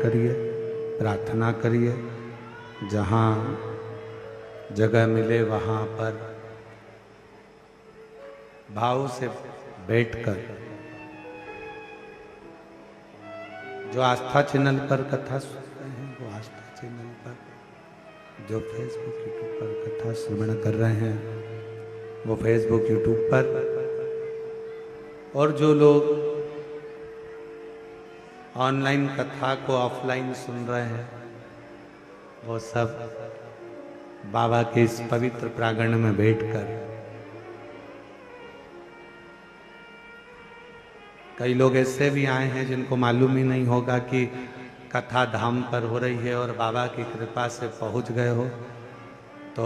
करिए, प्रार्थना करिए। जहाँ जगह मिले वहाँ पर भाव से बैठकर, जो आस्था चैनल पर कथा सुनते हैं वो आस्था चैनल पर, जो फेसबुक यूट्यूब पर कथा श्रवण कर रहे हैं वो फेसबुक यूट्यूब पर, और जो लोग ऑनलाइन कथा को ऑफलाइन सुन रहे हैं वो सब बाबा के इस पवित्र प्रांगण में बैठकर, कई लोग ऐसे भी आए हैं जिनको मालूम ही नहीं होगा कि कथा धाम पर हो रही है और बाबा की कृपा से पहुंच गए हो, तो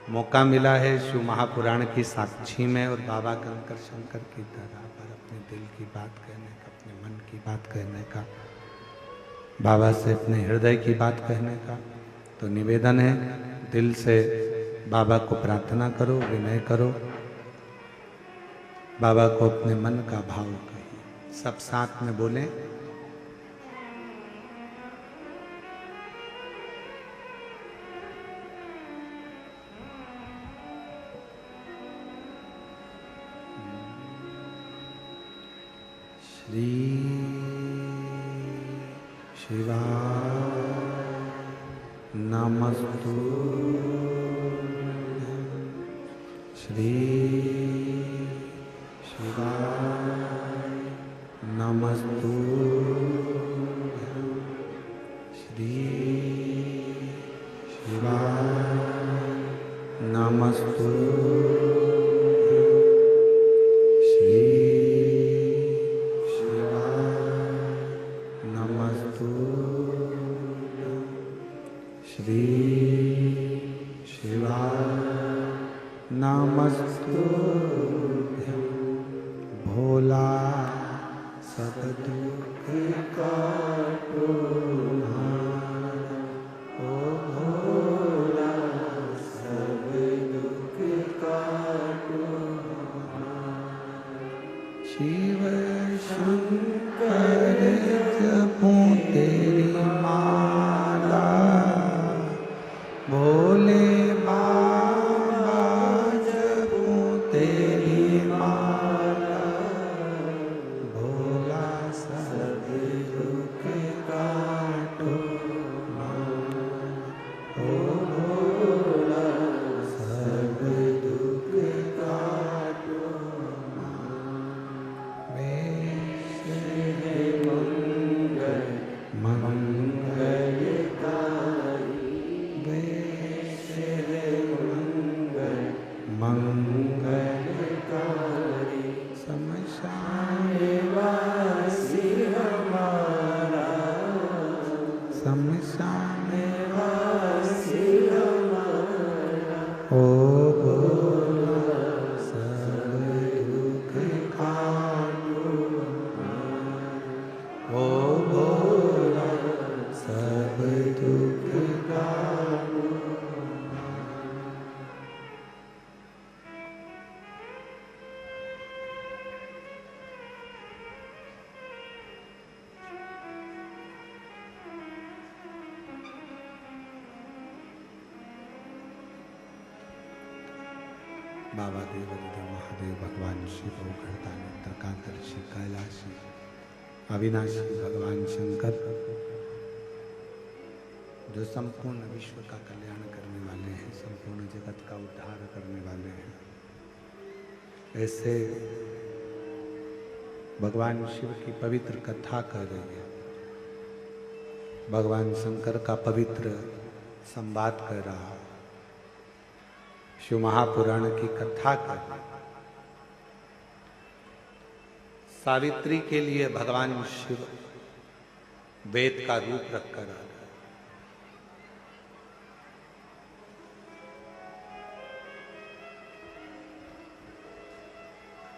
मौका मिला है शिव महापुराण की साक्षी में और बाबा कंकर शंकर की तरह पर अपने दिल की बात कहने का, अपने मन की बात कहने का, बाबा से अपने हृदय की बात कहने का। तो निवेदन है, दिल से बाबा को प्रार्थना करो, विनय करो, बाबा को अपने मन का भाव कहिए। सब साथ में बोलें, श्री शिवाय नमस्तु, श्री शिवाय नमस्तु, श्री शिवाय नमस्तु, श्री श्री शिवाय नमस्तुभ्यं। भोला सब दुख काटो हारा, ओ भोला सब दुख काटो हारा। शिव शंकर जपूं तेरी माला, भोले बाबा जपूं तेरी माला, भोला सब दुख काटो हारा, ओ भोला सब दुख काटो हारा। मंगलकारी शमशान वासी हमारा, शमशान वासी हमारा, ओ भोला सब दुख काटो हारा, ओ भोला सब दुख काटो। बाबा देवादिदेव महादेव भगवान शिव घड़तानी त्रिकालदर्शी कैलाशी अविनाशी भगवान शंकर, जो संपूर्ण विश्व का कल्याण करने वाले हैं, संपूर्ण जगत का उद्धार करने वाले हैं, ऐसे भगवान शिव की पवित्र कथा कर रही है, भगवान शंकर का पवित्र संवाद कर रहा है, शिव महापुराण की कथा कर। सावित्री के लिए भगवान शिव वेद का रूप रखकर आ गए।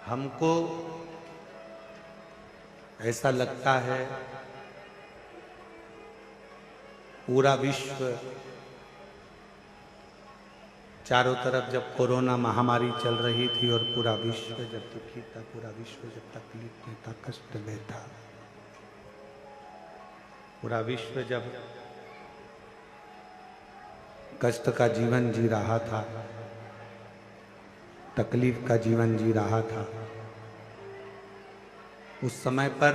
हमको ऐसा लगता है पूरा विश्व चारों तरफ जब कोरोना महामारी चल रही थी और पूरा विश्व जब दुखी था, पूरा विश्व जब तकलीफ में था, कष्ट में था, पूरा विश्व जब कष्ट का जीवन जी रहा था, तकलीफ का जीवन जी रहा था, उस समय पर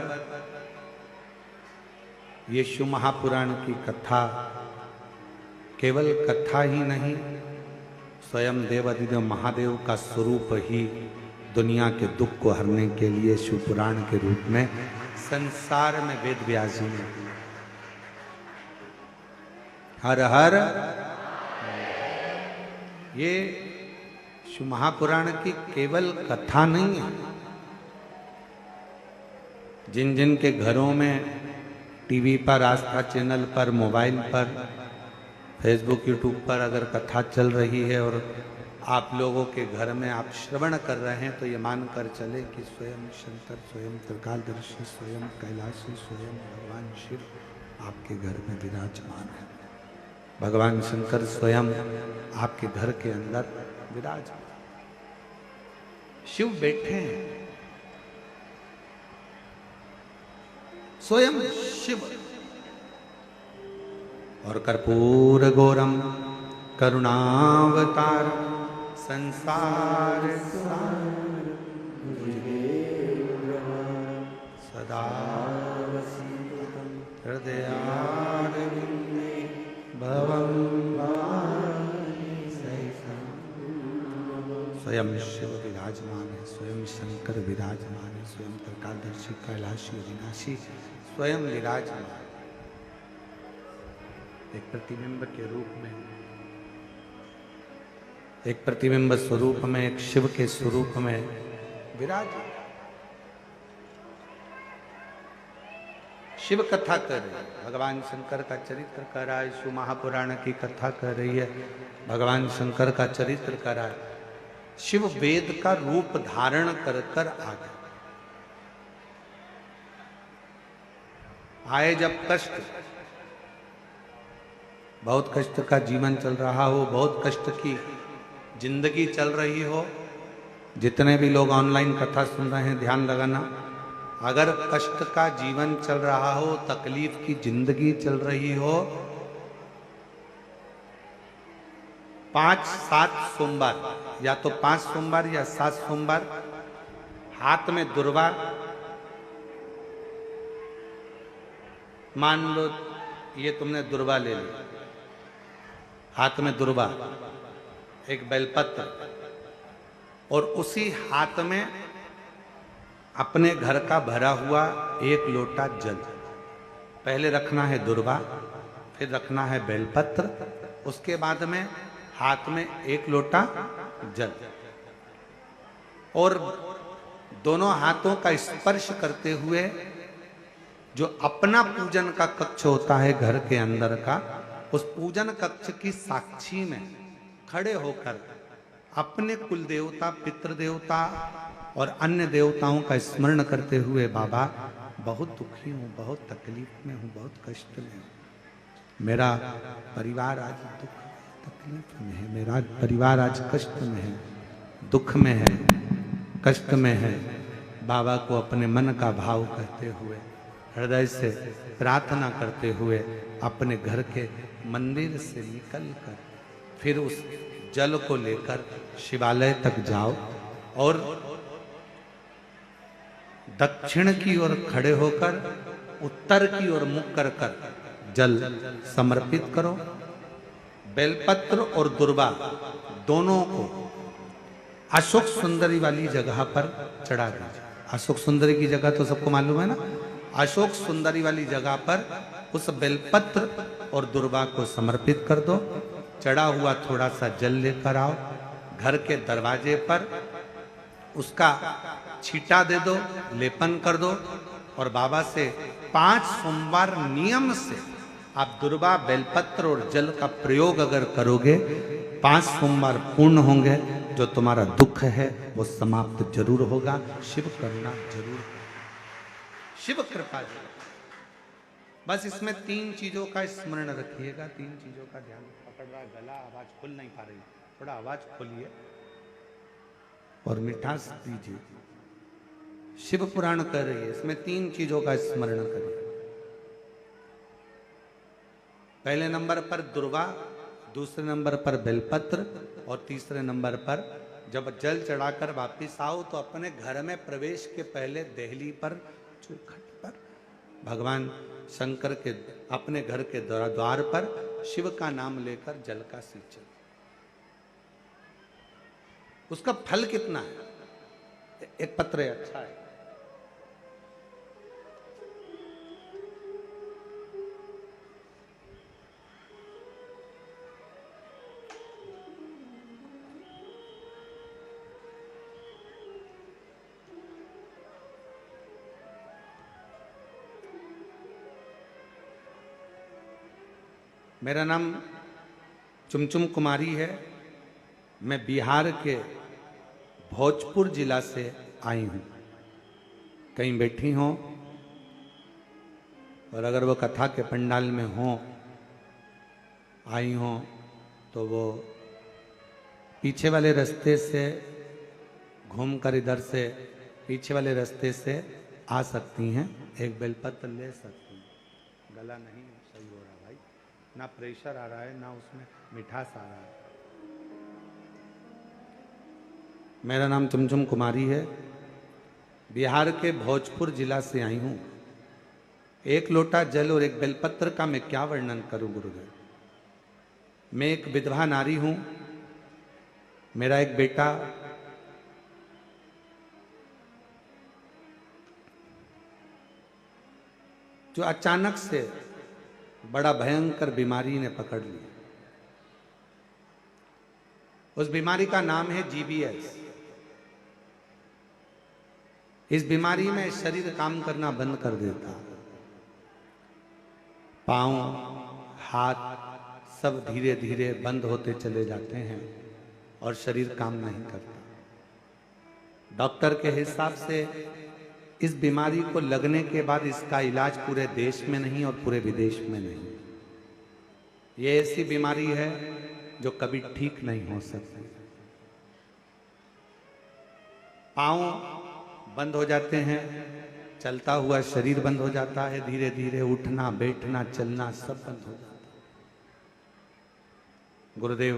यीशु महापुराण की कथा केवल कथा ही नहीं, स्वयं देवाधिदेव महादेव का स्वरूप ही दुनिया के दुख को हरने के लिए शिव पुराण के रूप में संसार में वेद व्यास जी ने हर हर। ये शिव महापुराण की केवल कथा नहीं है। जिन जिन के घरों में टीवी पर, आस्था चैनल पर, मोबाइल पर, फेसबुक, यूट्यूब पर अगर कथा चल रही है और आप लोगों के घर में आप श्रवण कर रहे हैं, तो ये मानकर चले कि स्वयं शंकर, स्वयं त्रिकालदर्शी, स्वयं कैलाशी, स्वयं भगवान शिव आपके घर में विराजमान है। भगवान शंकर स्वयं आपके घर के अंदर विराजमान, शिव बैठे हैं, स्वयं शिव। और कर्पूर गौरम करुणावतार संसार सदा हृदयारविंदे भवं स्वयं शिव विराजमान है, स्वयं शंकर विराजमान है, स्वयं त्रिकालदर्शी, कैलाशी, अविनाशी स्वयं विराजमान, एक प्रतिबिंब के रूप में, एक प्रतिबिंब स्वरूप में, एक शिव के स्वरूप में विराज। शिव कथा कर रही है, भगवान शंकर का चरित्र कर रहा है, शिव महापुराण की कथा कर रही है, भगवान शंकर का चरित्र कर रहा है। शिव वेद का रूप धारण कर कर आ गए। आए जब कष्ट, बहुत कष्ट का जीवन चल रहा हो, बहुत कष्ट की जिंदगी चल रही हो, जितने भी लोग ऑनलाइन कथा सुन रहे हैं ध्यान लगाना, अगर कष्ट का जीवन चल रहा हो, तकलीफ की जिंदगी चल रही हो, 5-7 सोमवार, या तो 5 सोमवार या 7 सोमवार, हाथ में दुर्वा, मान लो ये तुमने दुर्वा ले ली, हाथ में दुर्वा, एक बेलपत्र, और उसी हाथ में अपने घर का भरा हुआ 1 लोटा जल। पहले रखना है दुर्वा, फिर रखना है बेलपत्र, उसके बाद में हाथ में 1 लोटा जल, और दोनों हाथों का स्पर्श करते हुए जो अपना पूजन का कक्ष होता है घर के अंदर का, उस पूजन कक्ष की साक्षी में खड़े होकर अपने कुल देवता, पितृ देवता और अन्य देवताओं का स्मरण करते हुए, बाबा बहुत दुखी हूँ, बहुत तकलीफ में हूँ, बहुत कष्ट में हूँ, मेरा परिवार आज दुख तकलीफ में है, मेरा परिवार आज कष्ट में है, दुख में है, कष्ट में है। बाबा को अपने मन का भाव कहते हुए, हृदय से प्रार्थना करते हुए, अपने घर के मंदिर से निकलकर फिर उस जल को लेकर शिवालय तक जाओ और दक्षिण की ओर खड़े होकर उत्तर की ओर मुख कर कर जल समर्पित करो। बेलपत्र और दुर्वा दोनों को अशोक सुंदरी वाली जगह पर चढ़ा दीजिए। अशोक सुंदरी की जगह तो सबको मालूम है ना। अशोक सुंदरी वाली जगह पर उस बेलपत्र और दुर्वा को समर्पित कर दो। चढ़ा हुआ थोड़ा सा जल लेकर आओ, घर के दरवाजे पर उसका छींटा दे दो, लेपन कर दो और बाबा से 5 सोमवार नियम से आप दुर्वा, बेलपत्र और जल का प्रयोग अगर करोगे, 5 सोमवार पूर्ण होंगे। जो तुम्हारा दुख है वो समाप्त जरूर होगा। शिव करुणा जरूर, शिव कृपा जरूर। बस इसमें 3 चीजों का स्मरण रखिएगा, 3 चीजों का ध्यान। पकड़ रहा गला, आवाज खुल नहीं पा रही, थोड़ा आवाज खोलिए और मिठास दीजिए। शिव पुराण कर रही है, इसमें 3 चीजों का स्मरण करिए। पहले नंबर पर दुर्वा, दूसरे नंबर पर बेलपत्र और तीसरे नंबर पर जब जल चढ़ाकर वापिस आओ तो अपने घर में प्रवेश के पहले देहली पर चौखट पर भगवान शंकर के अपने घर के द्वार पर शिव का नाम लेकर जल का सिंचन। उसका फल कितना है? एक पत्र अच्छा है। मेरा नाम चुमचुम कुमारी है। मैं बिहार के भोजपुर जिला से आई हूँ। कहीं बैठी हो और अगर वो कथा के पंडाल में हो आई हो तो वो पीछे वाले रास्ते से घूमकर इधर से पीछे वाले रास्ते से आ सकती हैं। एक बेलपत्र ले सकती हैं। गला नहीं सही हो रहा भाई, ना प्रेशर आ रहा है ना उसमें मिठास आ रहा है। मेरा नाम चुमचुम कुमारी है। बिहार के भोजपुर जिला से आई हूँ। एक लोटा जल और एक बेलपत्र का मैं क्या वर्णन करूं गुरुदेव। मैं एक विधवा नारी हूं। मेरा एक बेटा जो अचानक से बड़ा भयंकर बीमारी ने पकड़ लिया। उस बीमारी का नाम है जीबीएस। इस बीमारी में शरीर काम करना बंद कर देता। पांव, हाथ सब धीरे धीरे बंद होते चले जाते हैं और शरीर काम नहीं करता। डॉक्टर के हिसाब से इस बीमारी को लगने के बाद इसका इलाज पूरे देश में नहीं और पूरे विदेश में नहीं। ये ऐसी बीमारी है जो कभी ठीक नहीं हो सकती। पांव बंद हो जाते हैं, चलता हुआ शरीर बंद हो जाता है, धीरे धीरे उठना बैठना चलना सब बंद हो जाता है। गुरुदेव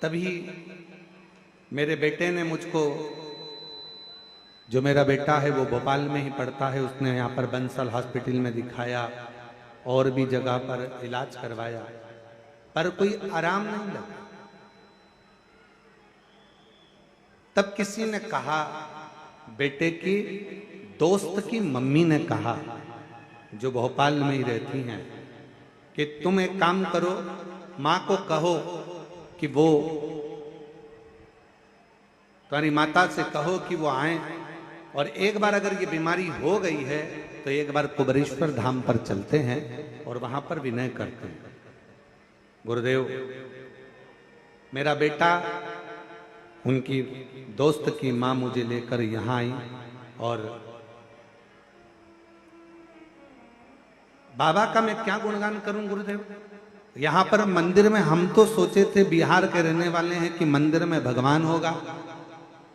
तभी मेरे बेटे ने मुझको, जो मेरा बेटा है वो भोपाल में ही पढ़ता है, उसने यहाँ पर बंसल हॉस्पिटल में दिखाया और भी जगह पर इलाज करवाया, पर कोई आराम नहीं लगा। तब किसी ने कहा, बेटे की दोस्त की मम्मी ने कहा जो भोपाल में ही रहती हैं, कि तुम एक काम करो, माँ को कहो कि वो तुम्हारी माता से कहो कि वो आए और एक बार अगर ये बीमारी हो गई है तो एक बार कुबरेश्वर धाम पर चलते हैं और वहां पर विनय करते हैं। गुरुदेव मेरा बेटा, उनकी दोस्त की माँ मुझे लेकर यहाँ आई और बाबा का मैं क्या गुणगान करूं गुरुदेव। यहाँ पर मंदिर में हम तो सोचे थे, बिहार के रहने वाले हैं, कि मंदिर में भगवान होगा,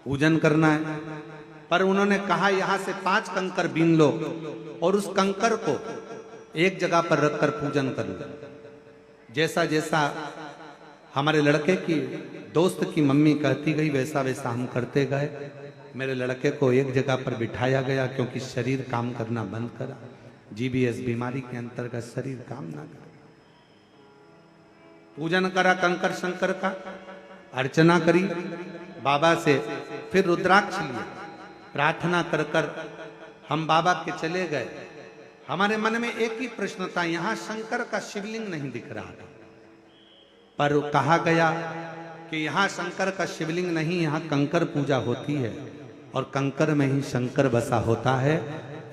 पूजन करना है, पर उन्होंने कहा यहाँ से 5 कंकर बीन लो और उस कंकर को एक जगह पर रखकर पूजन कर लो। जैसा जैसा हमारे लड़के की दोस्त की मम्मी कहती गई वैसा वैसा हम करते गए। मेरे लड़के को एक जगह पर बिठाया गया क्योंकि शरीर काम करना बंद करा। जीबीएस बीमारी के अंतर्गत शरीर काम ना करा। पूजन करा कंकर शंकर का, अर्चना करी बाबा से, फिर रुद्राक्ष लिया, प्रार्थना कर कर हम बाबा के चले गए। हमारे मन में एक ही प्रश्न था, यहाँ शंकर का शिवलिंग नहीं दिख रहा था, पर कहा गया कि यहाँ शंकर का शिवलिंग नहीं, यहाँ कंकर पूजा होती है और कंकर में ही शंकर बसा होता है।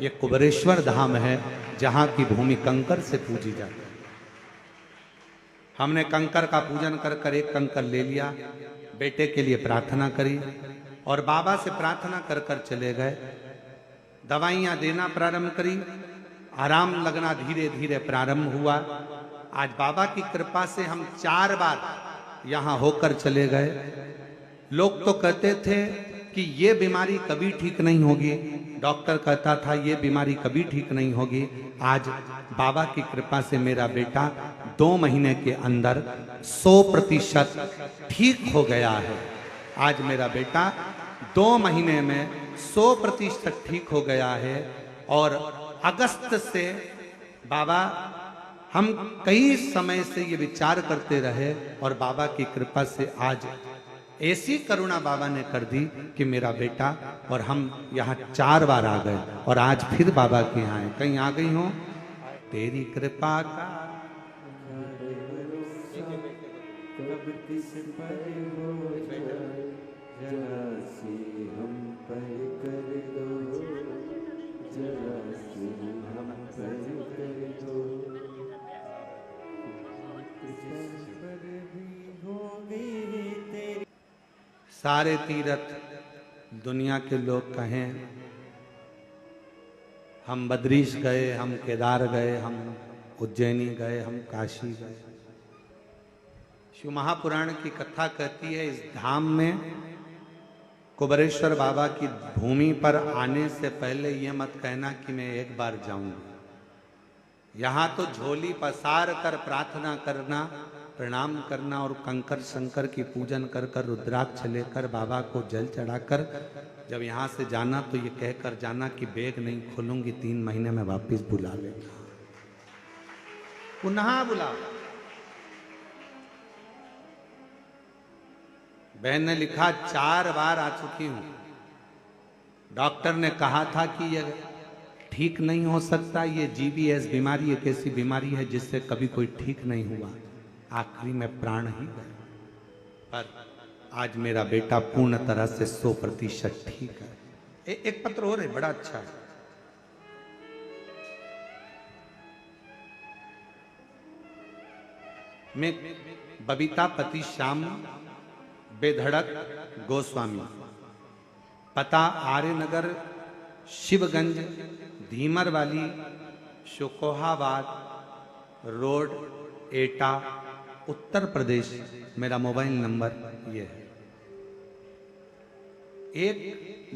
ये कुबरेश्वर धाम है जहाँ की भूमि कंकर से पूजी जाती है। हमने कंकर का पूजन कर कर एक कंकर ले लिया, बेटे के लिए प्रार्थना करी और बाबा से प्रार्थना कर कर चले गए। दवाइयाँ देना प्रारंभ करी, आराम लगना धीरे धीरे प्रारंभ हुआ। आज बाबा की कृपा से हम 4 बार यहाँ होकर चले गए। लोग तो कहते थे कि ये बीमारी कभी ठीक नहीं होगी। डॉक्टर कहता था ये बीमारी कभी ठीक नहीं होगी। आज बाबा की कृपा से मेरा बेटा 2 महीने के अंदर 100% ठीक हो गया है। आज मेरा बेटा 2 महीने में 100% ठीक हो गया है। और अगस्त से बाबा, हम कई समय से ये विचार करते रहे और बाबा की कृपा से आज ऐसी करुणा बाबा ने कर दी कि मेरा बेटा और हम यहाँ 4 बार आ गए और आज फिर बाबा के यहाँ आए। कहीं आ गई हो तेरी कृपा का सारे तीर्थ दुनिया के लोग कहें, हम बद्रीश गए, हम केदार गए, हम उज्जैनी गए, हम काशी गए। शिव महापुराण की कथा कहती है इस धाम में कुबेरेश्वर बाबा की भूमि पर आने से पहले ये मत कहना कि मैं एक बार जाऊंगा। यहाँ तो झोली पसार कर प्रार्थना करना, प्रणाम करना और कंकर शंकर की पूजन कर कर रुद्राक्ष लेकर बाबा को जल चढ़ाकर जब यहाँ से जाना तो ये कहकर जाना कि बैग नहीं खोलूंगी, 3 महीने में वापस बुला लेगा, पुनः बुला। बहन ने लिखा 4 बार आ चुकी हूं। डॉक्टर ने कहा था कि ये ठीक नहीं हो सकता, ये जीबीएस बीमारी एक ऐसी बीमारी है जिससे कभी कोई ठीक नहीं हुआ, आखिरी में प्राण ही गए। पर आज मेरा बेटा पूर्ण तरह से 100% ठीक है। एक पत्र और है, बड़ा अच्छा है। मैं बबीता पति श्याम बेधड़क गोस्वामी, पता आर्यनगर शिवगंज धीमर वाली शुकोहाबाद रोड एटा उत्तर प्रदेश। मेरा मोबाइल नंबर ये है। एक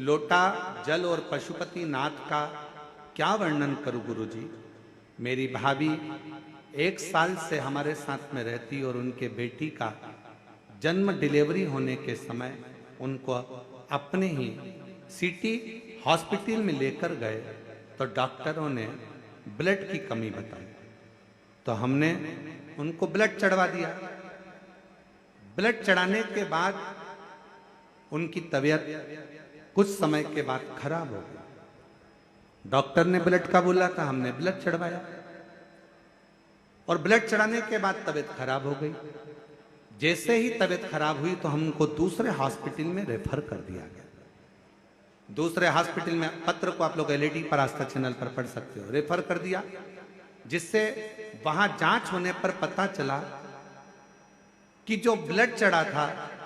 लोटा जल और पशुपति नाथ का क्या वर्णन करूं गुरुजी। मेरी भाभी 1 साल से हमारे साथ में रहती और उनके बेटी का जन्म डिलीवरी होने के समय उनको अपने ही सिटी हॉस्पिटल में लेकर गए तो डॉक्टरों ने ब्लड की कमी बताई, तो हमने उनको ब्लड चढ़वा दिया। ब्लड चढ़ाने के बाद उनकी तबीयत कुछ समय के बाद खराब हो गई। डॉक्टर ने ब्लड का बोला था, हमने ब्लड चढ़वाया और ब्लड चढ़ाने के बाद तबीयत खराब हो गई। जैसे ही तबीयत खराब हुई तो हमको दूसरे हॉस्पिटल में रेफर कर दिया गया। दूसरे हॉस्पिटल में पत्र को आप लोग एलईडी पर आस्था चैनल पर पढ़ सकते हो, रेफर कर दिया, जिससे वहां जांच होने पर पता चला कि जो ब्लड चढ़ा था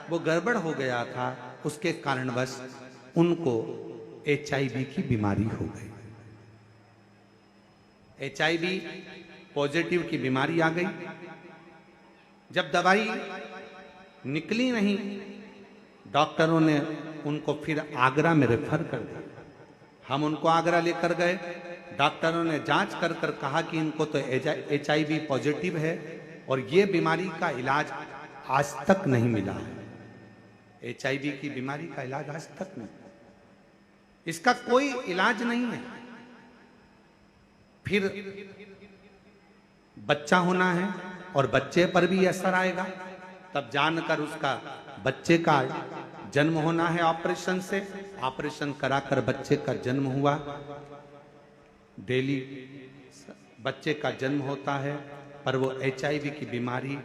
वो गड़बड़ हो गया था, उसके कारणवश उनको HIV की बीमारी हो गई। HIV पॉजिटिव की बीमारी आ गई। जब दवाई निकली नहीं, डॉक्टरों ने उनको फिर आगरा में रेफर कर दिया। हम उनको आगरा लेकर गए। डॉक्टरों ने जांच कर कर कहा कि इनको तो HIV पॉजिटिव है और ये बीमारी का इलाज आज तक नहीं मिला है। HIV की बीमारी का इलाज आज तक नहीं, इसका कोई इलाज नहीं है। फिर बच्चा होना है और बच्चे पर भी असर आएगा, तब जानकर उसका बच्चे का जन्म होना है ऑपरेशन से। ऑपरेशन कराकर बच्चे का जन्म हुआ। डेली बच्चे का जन्म होता है, पर वो HIV की बीमारी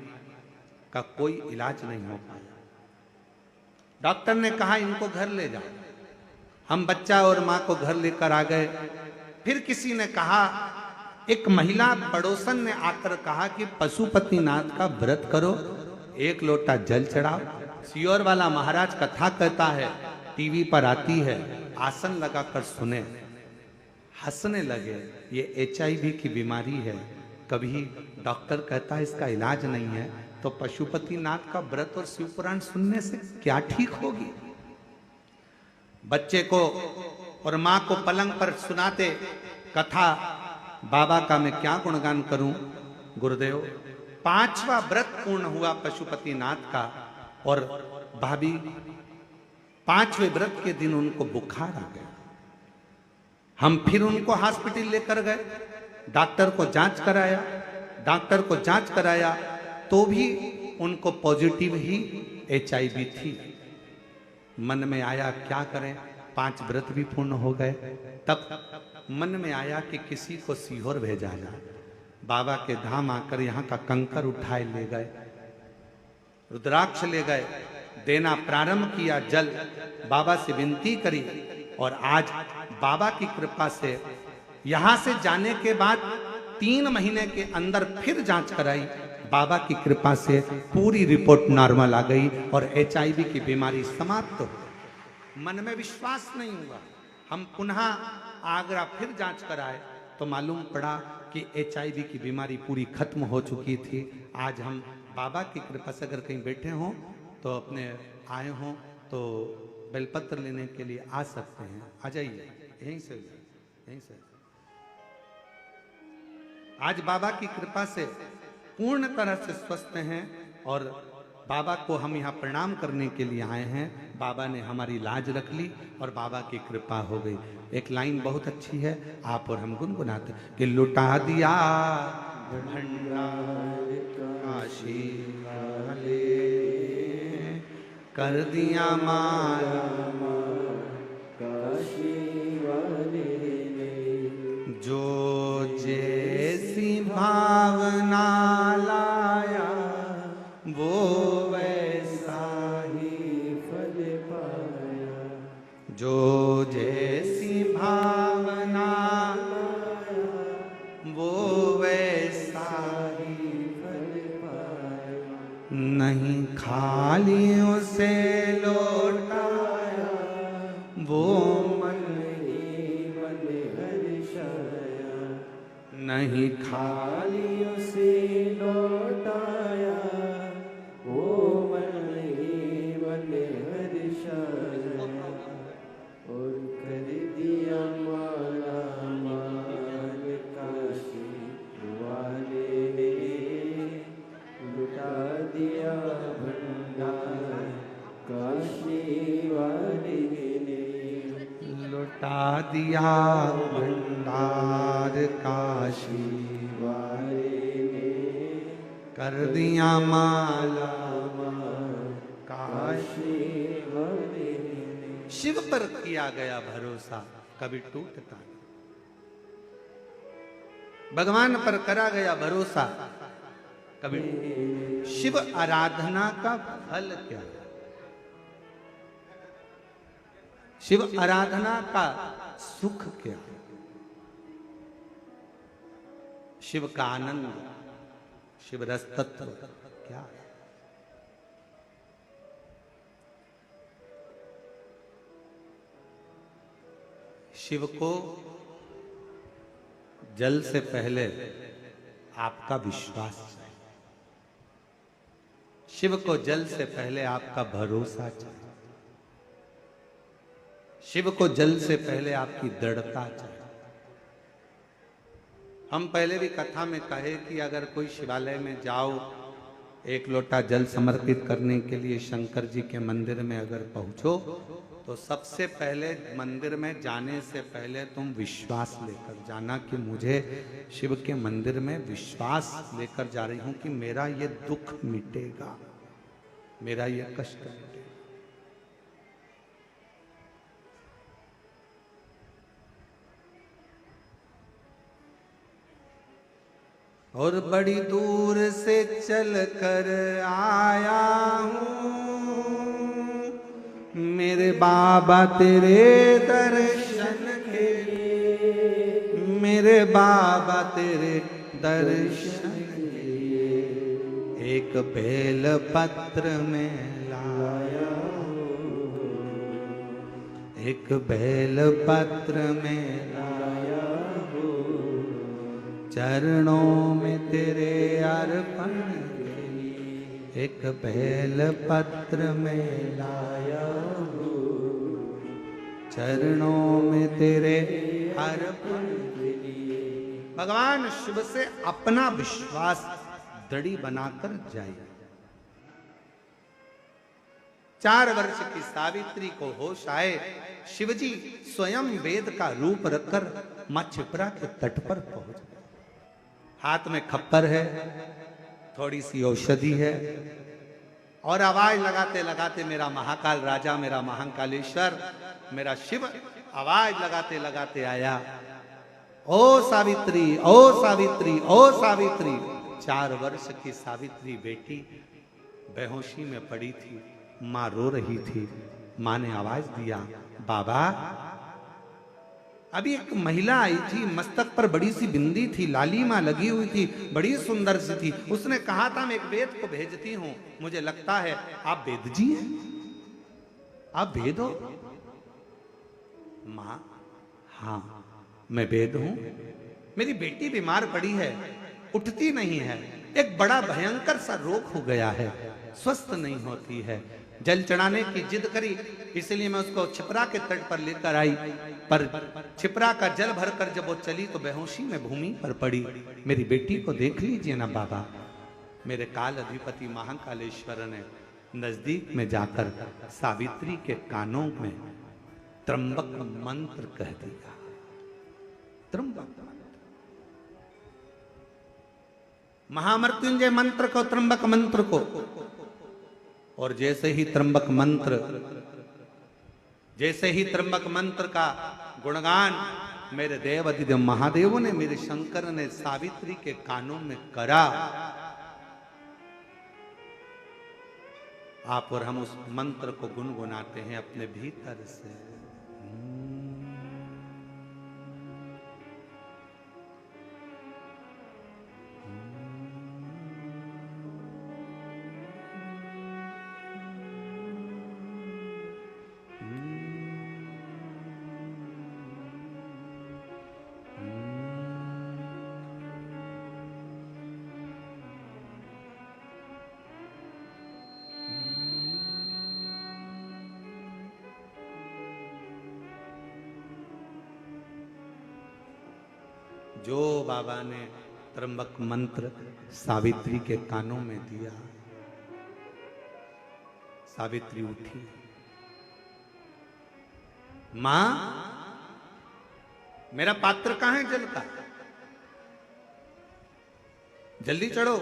का कोई इलाज नहीं हो पाया। डॉक्टर ने कहा इनको घर ले जाओ। हम बच्चा और मां को घर लेकर आ गए। फिर किसी ने कहा, एक महिला पड़ोसन ने आकर कहा कि पशुपतिनाथ का व्रत करो, 1 लोटा जल चढ़ाओ। सियोर वाला महाराज कथा कहता है, टीवी पर आती है, आसन लगाकर सुने, हंसने लगे। ये HIV की बीमारी है। कभी डॉक्टर कहता है इसका इलाज नहीं है, तो पशुपतिनाथ का व्रत और शिव पुराण सुनने से क्या ठीक होगी। बच्चे को और माँ को पलंग पर सुनाते कथा, बाबा का मैं क्या गुणगान करूं गुरुदेव। 5वां व्रत पूर्ण हुआ पशुपतिनाथ का और भाभी 5वें व्रत के दिन उनको बुखार आ गया। हम फिर उनको हॉस्पिटल लेकर गए, डॉक्टर को जांच कराया तो भी उनको पॉजिटिव ही HIV थी। मन में आया क्या करें, 5 व्रत भी पूर्ण हो गए। तब मन में आया कि किसी को सीहोर भेजा जाए। बाबा के धाम आकर यहाँ का कंकर उठाए ले गए, रुद्राक्ष ले गए, देना प्रारंभ किया, जल बाबा से विनती करी और आज बाबा की कृपा से यहां से जाने के बाद 3 महीने के अंदर फिर जांच कराई। बाबा की कृपा से पूरी रिपोर्ट नॉर्मल आ गई और HIV की बीमारी समाप्त हो गई। मन में विश्वास नहीं हुआ, हम पुनः आगरा फिर जांच कराए तो मालूम पड़ा कि HIV की बीमारी पूरी खत्म हो चुकी थी। आज हम बाबा की कृपा से अगर कहीं बैठे हों तो अपने आए हों तो बेलपत्र लेने के लिए आ सकते हैं, आ जाइए, यहीं से। आज बाबा की कृपा से पूर्ण तरह से स्वस्थ हैं और बाबा को हम यहाँ प्रणाम करने के लिए आए हैं। बाबा ने हमारी लाज रख ली और बाबा की कृपा हो गई। एक लाइन बहुत अच्छी है, आप और हम गुनगुनाते कि लुटा दिया भंडार काशी वाले, कर दिया मारा काशी वाले ने, जो जैसी भावना लाया वो वैसा ही फल पाया, जो जैसी भावना लाया वो वैसा ही फल पाया, नहीं खाली उसे लौटाया वो मन ही मन हर्षाया, नहीं खाली उसे लौटाया वो मन ही मन हर्षाया, और कर दिया माला माल काशी वाले ने, लुटा दिया भंडार काशी वाले ने, लुटा दिया भंडार काशी वाले ने, कर दिया माला माल काशी वाले ने। शिव पर किया गया भरोसा कभी टूटता नहीं, भगवान पर करा गया भरोसा कभी। शिव आराधना का फल क्या है? शिव आराधना का सुख क्या है? शिव का आनंद, शिव रस तत्व क्या है? शिव को जल से पहले आपका विश्वास चाहिए, शिव को जल से पहले आपका भरोसा चाहिए, शिव को जल से पहले आपकी दृढ़ता चाहिए। हम पहले भी कथा में कहे कि अगर कोई शिवालय में जाओ, एक लोटा जल समर्पित करने के लिए शंकर जी के मंदिर में अगर पहुंचो तो सबसे पहले मंदिर में जाने से पहले तुम विश्वास लेकर जाना कि मुझे शिव के मंदिर में विश्वास लेकर जा रही हूं कि मेरा ये दुख मिटेगा, मेरा ये कष्ट मिटेगा। और बड़ी दूर से चल कर आया हूँ मेरे बाबा तेरे दर्शन के लिए, मेरे बाबा तेरे दर्शन के लिए, एक बेल पत्र में लाया हूँ, एक बेल पत्र में लाया हूँ, चरणों में तेरे अर्पण के लिए, एक बेल पत्र में लाया हूँ। चरणों में तेरे अर्पण लिए। भगवान शिव से अपना विश्वास दृढ़ बनाकर जाइए। 4 वर्ष की सावित्री को होश आए, शिवजी स्वयं वेद का रूप रखकर मां क्षिप्रा के तट पर पहुंच गए। हाथ में खप्पर है, थोड़ी सी औषधि है, और आवाज लगाते लगाते मेरा महाकाल राजा, मेरा महाकालेश्वर, मेरा शिव आवाज लगाते लगाते आया, ओ सावित्री, ओ सावित्री, ओ सावित्री। 4 वर्ष की सावित्री बेटी बेहोशी में पड़ी थी, मां रो रही थी। मां ने आवाज दिया, बाबा। अभी एक महिला आई थी, मस्तक पर बड़ी सी बिंदी थी, लालिमा लगी हुई थी, बड़ी सुंदर सी थी। उसने कहा था मैं एक वेद को भेजती हूं, मुझे लगता है आप वेद जी हैं, आप वेद हो? मां, हाँ मैं वेद हूं। मेरी बेटी बीमार पड़ी है, उठती नहीं है, एक बड़ा भयंकर सा रोग हो गया है, स्वस्थ नहीं होती है। जल चढ़ाने की जिद करी, इसलिए मैं उसको क्षिप्रा के तट पर लेकर आई, पर क्षिप्रा का जल भरकर जब वो चली तो बेहोशी में भूमि पर पड़ी। मेरी बेटी को देख लीजिए ना बाबा। मेरे काल अधिपति महाकालेश्वर ने नजदीक में जाकर सावित्री के कानों में त्र्यंबक मंत्र कह दिया। त्र्यंबक महामृत्युंजय मंत्र को, त्र्यंबक मंत्र को, और जैसे ही त्र्यंबक मंत्र का गुणगान मेरे देव अधिदेव महादेव ने, मेरे शंकर ने सावित्री के कानों में करा, आप और हम उस मंत्र को गुनगुनाते हैं अपने भीतर से। जो बाबा ने त्र्यंबक मंत्र सावित्री के कानों में दिया, सावित्री उठी। मां, मेरा पात्र कहां है जल का? जल्दी चढ़ो,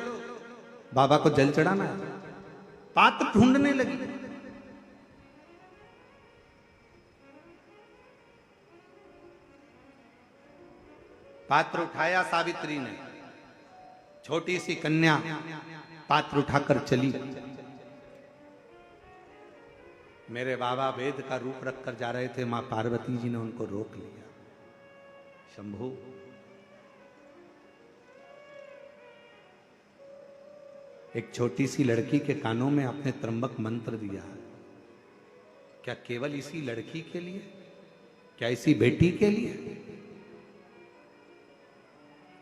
बाबा को जल चढ़ाना है। पात्र ढूंढने लगी। पात्र उठाया सावित्री ने, छोटी सी कन्या पात्र उठाकर चली। मेरे बाबा वेद का रूप रखकर जा रहे थे, मां पार्वती जी ने उनको रोक लिया। शंभू, एक छोटी सी लड़की के कानों में आपने त्र्यंबक मंत्र दिया, क्या केवल इसी लड़की के लिए? क्या इसी बेटी के लिए?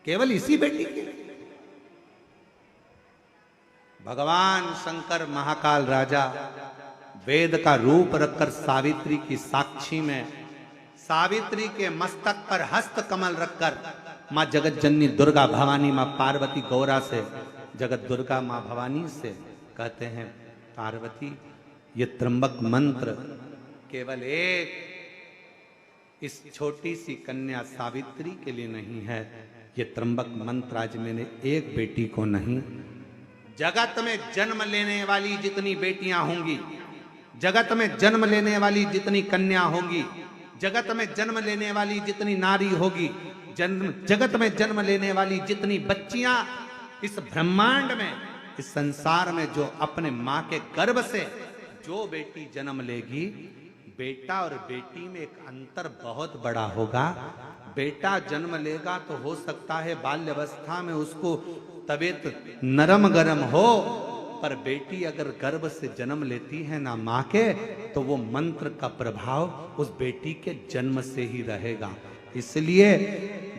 केवल इसी बेटी के लिए? भगवान शंकर महाकाल राजा वेद का रूप रखकर सावित्री की साक्षी में, सावित्री के मस्तक पर हस्त कमल रखकर मां जगत जननी दुर्गा भवानी, मां पार्वती गौरा से, जगत दुर्गा मां भवानी से कहते हैं, पार्वती ये त्र्यंबक मंत्र केवल एक इस छोटी सी कन्या सावित्री के लिए नहीं है, ये त्र्यंबक मंत्र आज मैंने एक बेटी को नहीं, जगत में जन्म लेने वाली जितनी बेटियां होंगी, जगत में जन्म लेने वाली जितनी कन्या होंगी, जगत में जन्म लेने वाली जितनी नारी होगी, जगत में जन्म लेने वाली जितनी बच्चियां इस ब्रह्मांड में, इस संसार में, जो अपने मां के गर्भ से जो बेटी जन्म लेगी, बेटा और बेटी में एक अंतर बहुत बड़ा होगा। बेटा जन्म लेगा तो हो सकता है बाल्यावस्था में उसको तबीयत नरम गरम हो, पर बेटी अगर गर्भ से जन्म लेती है ना मां के, तो वो मंत्र का प्रभाव उस बेटी के जन्म से ही रहेगा। इसलिए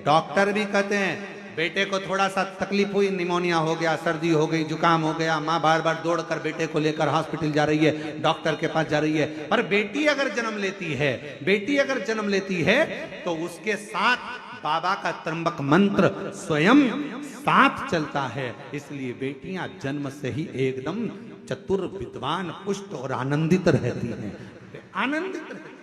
डॉक्टर भी कहते हैं बेटे को थोड़ा सा तकलीफ हुई, निमोनिया हो गया, सर्दी हो गई, जुकाम हो गया, माँ बार बार दौड़कर बेटे को लेकर हॉस्पिटल जा रही है, डॉक्टर के पास जा रही है। पर बेटी अगर जन्म लेती है, बेटी अगर जन्म लेती है तो उसके साथ बाबा का त्र्यंबक मंत्र स्वयं साथ चलता है। इसलिए बेटियां जन्म से ही एकदम चतुर, विद्वान, पुष्ट और आनंदित रहती हैं, आनंदित रहती।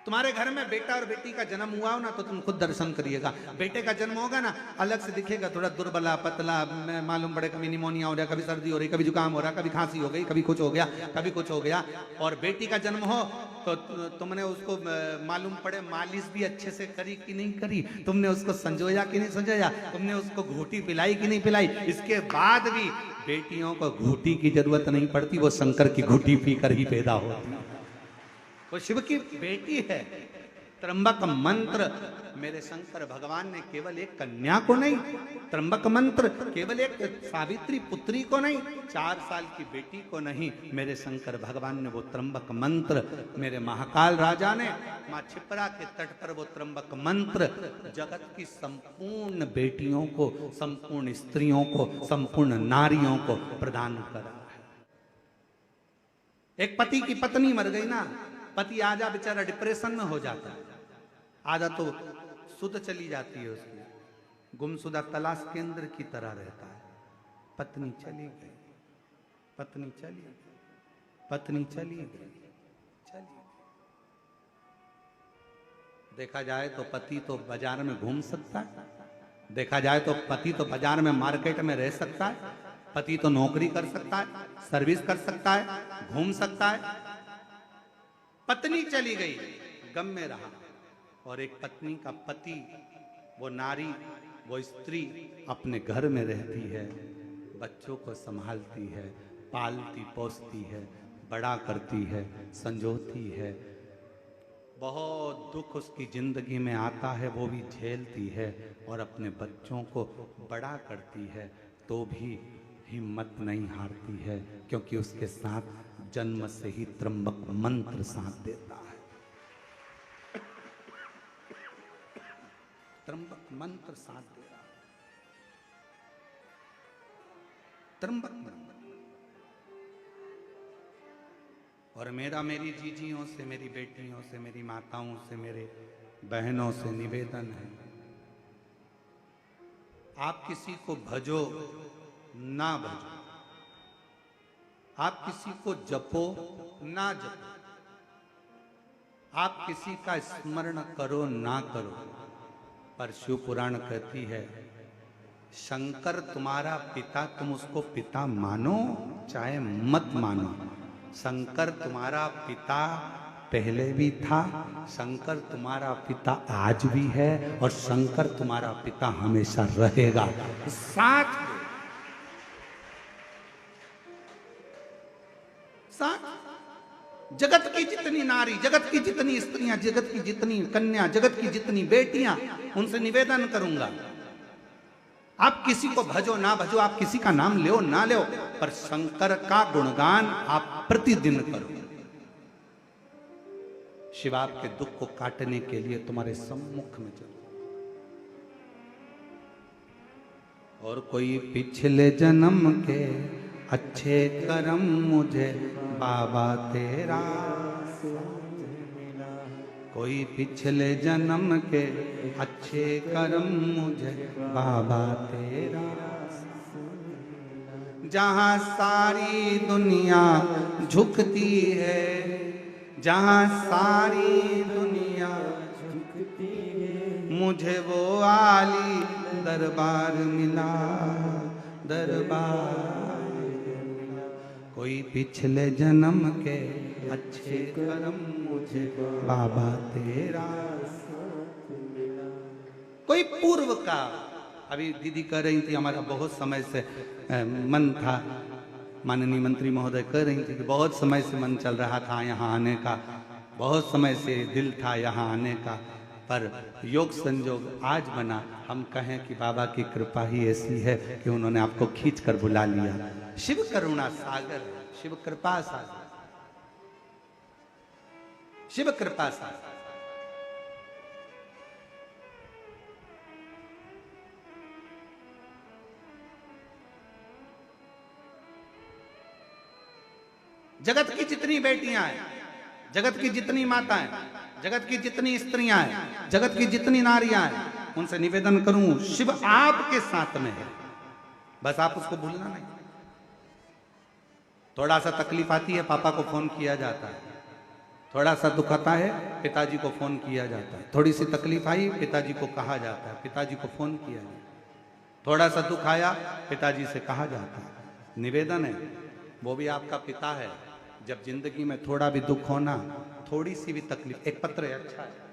तुम्हारे घर में बेटा और बेटी का जन्म हुआ हो ना तो तुम खुद दर्शन करिएगा। बेटे का जन्म होगा ना अलग से दिखेगा, थोड़ा दुर्बला पतला, मालूम पड़े कभी निमोनिया हो रहा, कभी सर्दी हो रही, कभी जुकाम हो रहा, कभी खांसी हो गई, कभी कुछ हो गया, कभी कुछ हो गया। और बेटी का जन्म हो तो तुमने उसको मालूम पड़े मालिश भी अच्छे से करी कि नहीं करी, तुमने उसको संजोया कि नहीं संजोया, तुमने उसको घूटी पिलाई कि नहीं पिलाई। इसके बाद भी बेटियों को घूटी की जरूरत नहीं पड़ती, वो शंकर की घूटी पीकर ही पैदा होती है। वो शिव की बेटी है। त्र्यंबक मंत्र मेरे शंकर भगवान ने केवल एक कन्या को नहीं, त्र्यंबक मंत्र केवल एक सावित्री पुत्री को नहीं, 4 साल की बेटी को नहीं, मेरे शंकर भगवान ने वो त्र्यंबक मंत्र, मेरे महाकाल राजा ने माँ छिपरा के तट पर वो त्र्यंबक मंत्र जगत की संपूर्ण बेटियों को, संपूर्ण स्त्रियों को, संपूर्ण नारियों को प्रदान करा है। एक पति की पत्नी मर गई ना, पति आजा बेचारा डिप्रेशन में हो जाता है, आधा तो सुध चली जाती है उसकी, गुमशुदा तलाश केंद्र की तरह रहता है। पत्नी चली गई, पत्नी चली गई, पत्नी चली गई, चली गई। देखा जाए तो पति तो बाजार में घूम सकता है, देखा जाए तो पति तो बाजार में मार्केट में रह सकता है, पति तो नौकरी कर सकता है, सर्विस कर सकता है, घूम सकता है। पत्नी चली गई, गम में रहा। और एक पत्नी का पति, वो नारी, वो स्त्री अपने घर में रहती है, बच्चों को संभालती है, पालती पोसती है, बड़ा करती है, संजोती है। बहुत दुख उसकी जिंदगी में आता है, वो भी झेलती है और अपने बच्चों को बड़ा करती है, तो भी हिम्मत नहीं हारती है, क्योंकि उसके साथ जन्म से ही त्र्यंबक मंत्र साथ देता है। त्र्यंबक मंत्र साथ दे रहा है, त्र्यंबक मंत्र। और मेरा मेरी जीजियों से, मेरी बेटियों से, मेरी माताओं से, मेरे बहनों से निवेदन है, आप किसी को भजो ना भजो, आप किसी को जपो ना जपो, आप किसी का स्मरण करो ना करो, पर शिव पुराण कहती है शंकर तुम्हारा पिता, तुम उसको पिता मानो चाहे मत मानो। शंकर तुम्हारा पिता पहले भी था, शंकर तुम्हारा पिता आज भी है, और शंकर तुम्हारा पिता हमेशा रहेगा। साथ जगत की जितनी नारी, जगत की जितनी स्त्रियां, जगत की जितनी कन्या, जगत की जितनी बेटियां, उनसे निवेदन करूंगा, आप किसी को भजो ना भजो, आप किसी का नाम लो ना लो, पर शंकर का गुणगान आप प्रतिदिन करो। शिव आपके दुख को काटने के लिए तुम्हारे सम्मुख में चलो। और कोई पिछले जन्म के अच्छे कर्म मुझे बाबा तेरा मिला, कोई पिछले जन्म के अच्छे कर्म मुझे बाबा तेरा। जहाँ सारी दुनिया झुकती है, जहाँ सारी दुनिया झुकती है, मुझे वो आली दरबार मिला, दरबार। कोई पिछले जन्म के अच्छे कर्म मुझे बाबा तेरा मिला। कोई पूर्व का, अभी दीदी कह रही थी हमारा बहुत समय से मन था, माननीय मंत्री महोदय कह रही थी कि बहुत समय से मन चल रहा था यहाँ आने का, बहुत समय से दिल था यहाँ आने का, पर योग संजोग आज बना। हम कहें कि बाबा की कृपा ही ऐसी है कि उन्होंने आपको खींच कर बुला लिया। शिव करुणा सागर, शिव कृपा सागर, शिव कृपा सागर। जगत की जितनी बेटियां हैं, जगत की जितनी माताएं, जगत की जितनी स्त्रियां हैं, जगत की जितनी नारियां हैं, उनसे निवेदन करूं, शिव आपके साथ में है, बस आप उसको भूलना नहीं। थोड़ा सा तकलीफ आती है, पापा को फोन किया जाता है, थोड़ा सा दुख आता है, पिताजी को फोन किया जाता है, थोड़ी सी तकलीफ आई, पिताजी को कहा जाता है, पिताजी को फोन किया जाता है, थोड़ा सा दुख आया, पिताजी से कहा जाता है। निवेदन है, वो भी आपका पिता है। जब जिंदगी में थोड़ा भी दुख होना, थोड़ी सी भी तकलीफ, एक पत्र है, अच्छा है,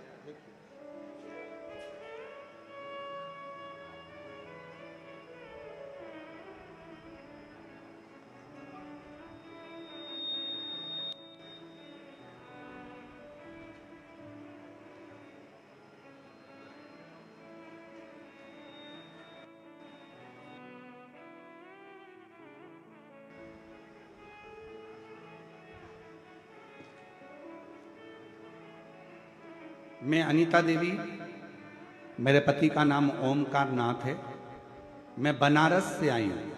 मैं अनीता देवी, मेरे पति का नाम ओमकार नाथ है। मैं बनारस से आई हूँ,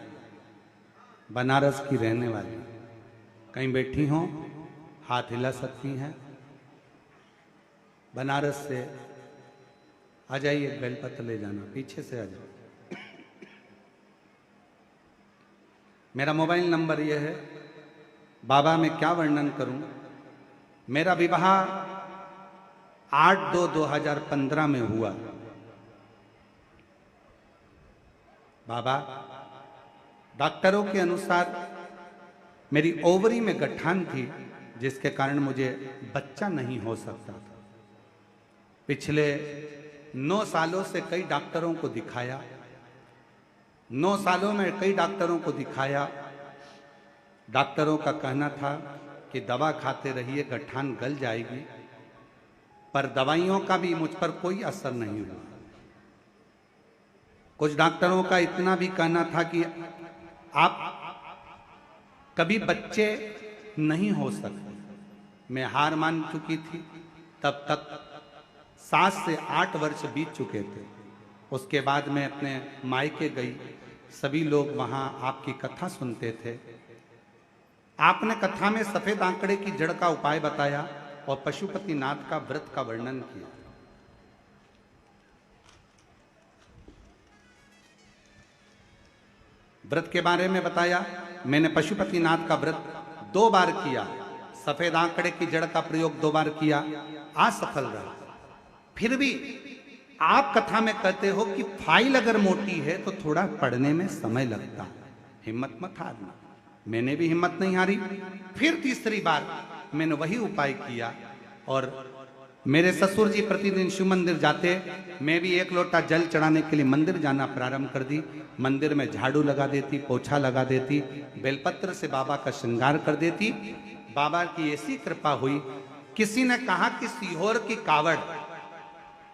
बनारस की रहने वाली। कहीं बैठी हो, हाथ हिला सकती हैं। बनारस से आ जाइए, बेलपत्र ले जाना, पीछे से आ जाओ। मेरा मोबाइल नंबर यह है। बाबा मैं क्या वर्णन करूं। मेरा विवाह 8/2/2015 में हुआ। बाबा, डॉक्टरों के अनुसार मेरी ओवरी में गठान थी, जिसके कारण मुझे बच्चा नहीं हो सकता था। पिछले 9 सालों से कई डॉक्टरों को दिखाया, 9 सालों में कई डॉक्टरों को दिखाया। डॉक्टरों का कहना था कि दवा खाते रहिए, गठान गल जाएगी, पर दवाइयों का भी मुझ पर कोई असर नहीं हुआ। कुछ डॉक्टरों का इतना भी कहना था कि आप कभी बच्चे नहीं हो सकते। मैं हार मान चुकी थी। तब तक 7 से 8 वर्ष बीत चुके थे। उसके बाद मैं अपने मायके गई। सभी लोग वहां आपकी कथा सुनते थे। आपने कथा में सफेद आंकड़े की जड़ का उपाय बताया और पशुपतिनाथ का व्रत का वर्णन किया। व्रत के बारे में बताया। मैंने पशुपतिनाथ का व्रत 2 बार किया। सफेद आंकड़े की जड़ का प्रयोग 2 बार किया, असफल रहा। फिर भी आप कथा में कहते हो कि फाइल अगर मोटी है तो थोड़ा पढ़ने में समय लगता है, हिम्मत मत हारना। मैंने भी हिम्मत नहीं हारी। फिर तीसरी बार मैंने वही उपाय किया और मेरे ससुर जी प्रतिदिन शिव मंदिर जाते। मैं भी 1 लोटा जल चढ़ाने के लिए मंदिर जाना प्रारंभ कर दी। मंदिर में झाड़ू लगा देती, पोछा लगा देती, बेलपत्र से बाबा का श्रृंगार कर देती। बाबा की ऐसी कृपा हुई। किसी ने कहा कि सीहोर की कावड़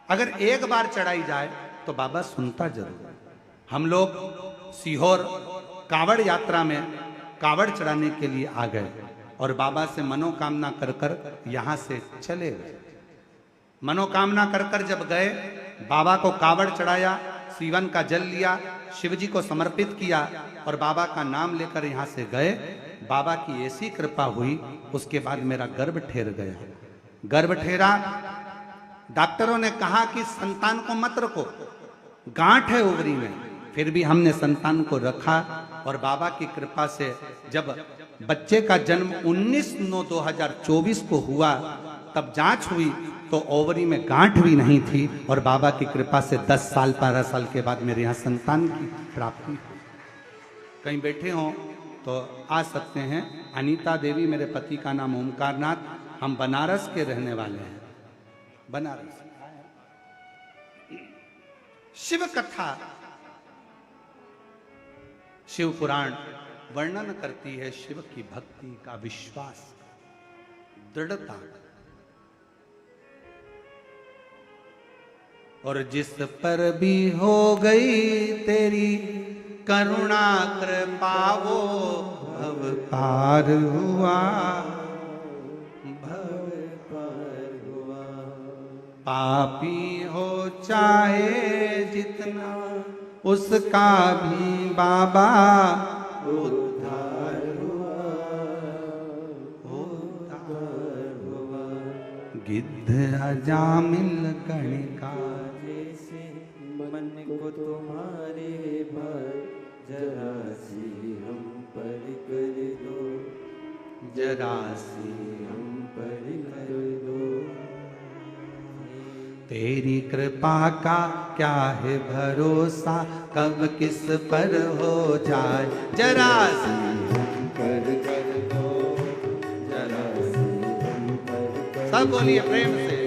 अगर 1 बार चढ़ाई जाए तो बाबा सुनता जरूर। हम लोग सीहोर कावड़ यात्रा में कावड़ चढ़ाने के लिए आ गए और बाबा से मनोकामना कर कर यहां से चले गए। मनोकामना कर कर जब गए, बाबा को कावड़ चढ़ाया, सीवन का जल लिया, शिव जी को समर्पित किया और बाबा का नाम लेकर यहां से गए। बाबा की ऐसी कृपा हुई, उसके बाद मेरा गर्भ ठहर गया। गर्भ ठहरा। डॉक्टरों ने कहा कि संतान को मत रखो, गांठ है ओवरी में। फिर भी हमने संतान को रखा और बाबा की कृपा से जब बच्चे का जन्म 19/9/2024 को हुआ, तब जांच हुई तो ओवरी में गांठ भी नहीं थी और बाबा की कृपा से 10 साल 12 साल के बाद मेरे यहाँ संतान की प्राप्ति हुई। कहीं बैठे हो तो आ सकते हैं। अनीता देवी, मेरे पति का नाम ओमकार नाथ। हम बनारस के रहने वाले हैं। बनारस शिव कथा, शिव पुराण वर्णन करती है शिव की भक्ति का, विश्वास, दृढ़ता। और जिस पर भी हो गई तेरी करुणा कृपा, वो भव पार हुआ, भव पार हुआ। पापी हो चाहे जितना, उसका भी बाबा उद्धार हुआ। गिद्ध अजामिल गणिका। जैसे मन को तुम्हारे भाई जरा सी हम पर कर दो, जरा सी हम पर कर दो। तेरी कृपा का क्या है भरोसा, कब किस पर हो जाए जरा सी हम पर कर दो, जरा सी हम पर कर। सब बोलिए प्रेम से।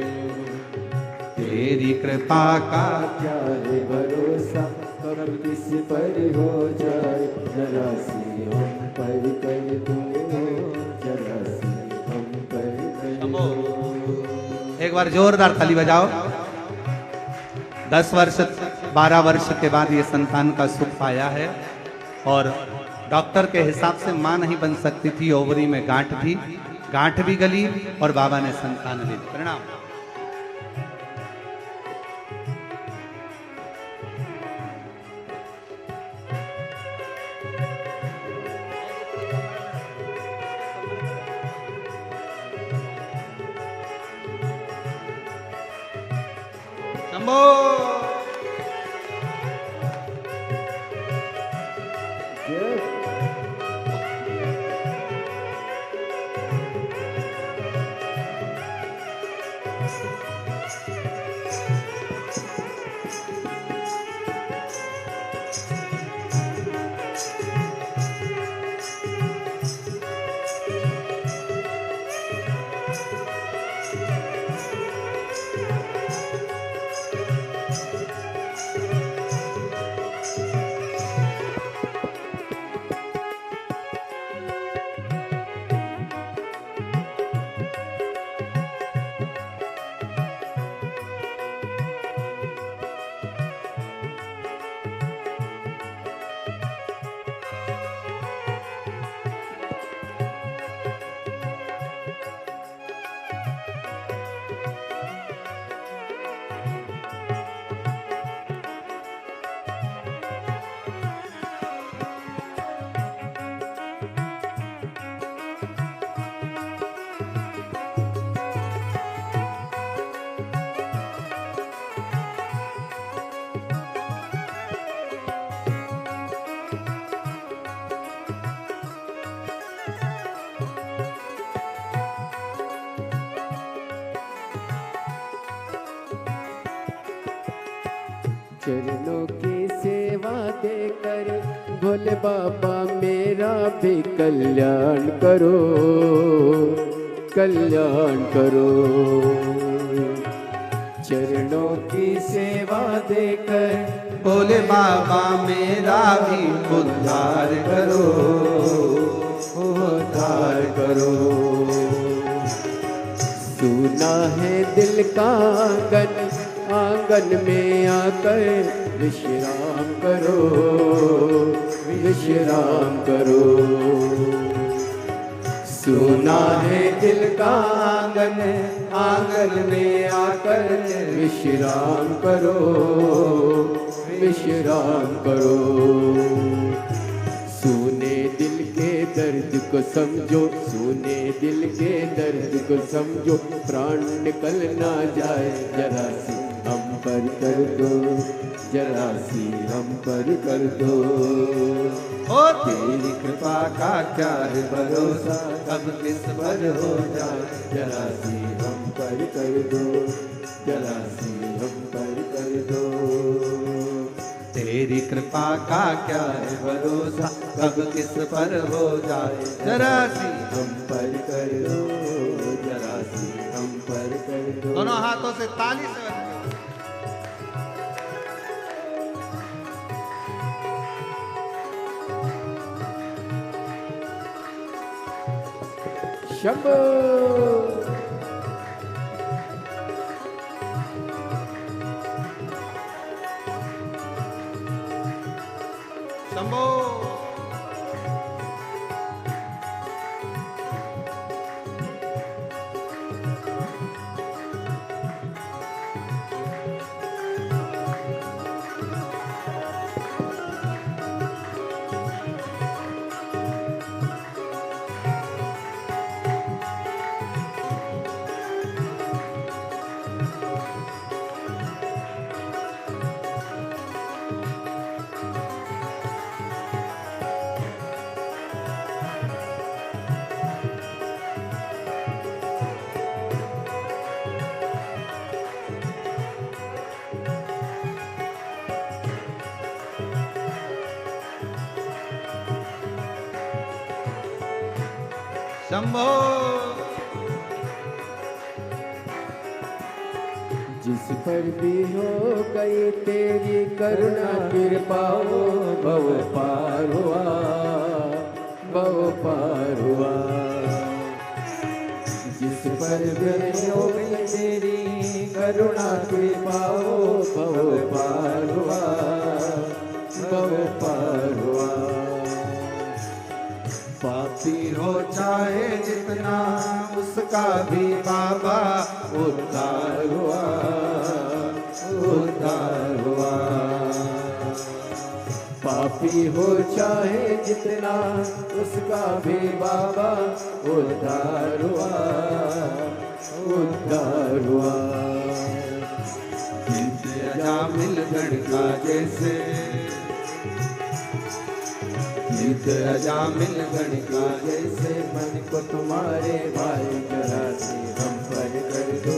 तेरी कृपा का क्या है भरोसा, कब किस पर हो जाए जरा सी हम पर कर दो, जरा सी हम पर कर दो। एक बार जोरदार ताली बजाओ। 10 वर्ष 12 वर्ष के बाद ये संतान का सुख पाया है और डॉक्टर के हिसाब से मां नहीं बन सकती थी, ओवरी में गांठ थी, गांठ भी गली और बाबा ने संतान ली। प्रणाम। शंभो। चरणों की सेवा देकर भोले बाबा मेरा भी कल्याण करो, कल्याण करो। चरणों की सेवा देकर भोले बाबा मेरा भी उद्धार करो, उद्धार करो। सुना है दिल का आंगन, आंगन में आकर विश्राम करो, विश्राम करो। सुना है दिल का आंगन, आंगन में आकर विश्राम करो, विश्राम करो। सुने दिल के दर्द को समझो, सुने दिल के दर्द को समझो, प्राण निकल ना जाए जरा सी हम पर कर दो, जरा सी हम पर कर दो। ओ तेरी कृपा का क्या है भरोसा, कब किस पर हो जाए जरा सी हम पर कर दो, जरा सी हम पर कर दो। तेरी कृपा का क्या है भरोसा, कब किस पर हो जाए जरा सी हम पर कर दो, जरा सी हम पर कर दो। दोनों हाथों से ताली से शंभो। शंभो। शंभो। जिस पर भी हो गई तेरी करुणा कृपा हो, भव पार हुआ, भव पार हुआ। जिस पर भी हो गई तेरी करुणा कृपा हो, भव पार हुआ, भव पार हुआ। पापी हो चाहे जितना उसका भी बाबा उद्धार हुआ, उद्धार हुआ। पापी हो चाहे जितना उसका भी बाबा उद्धार हुआ, उद्धार हुआ। अजामिल गण का जैसे नित अजामिल गण का जैसे मन को तुम्हारे भाई जरा से हम पर कर दो,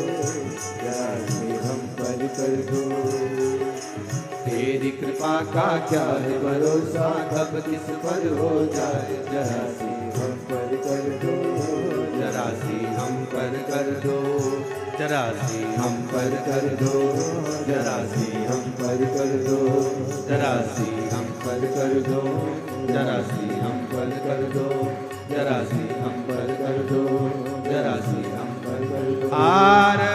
जरा से हम पर कर दो। तेरी कृपा का क्या है भरोसा, कब किस पर हो जाए, जरा से हम पर कर दो, जरा सी हम पर कर दो, जरा सी हम पर कर दो, जरा सी हम पर कर दो, जरा सी हम पर कर दो, जरा सी हम पर कर दो, जरा सी हम पर कर दो, जरा सी हम पर कर दो।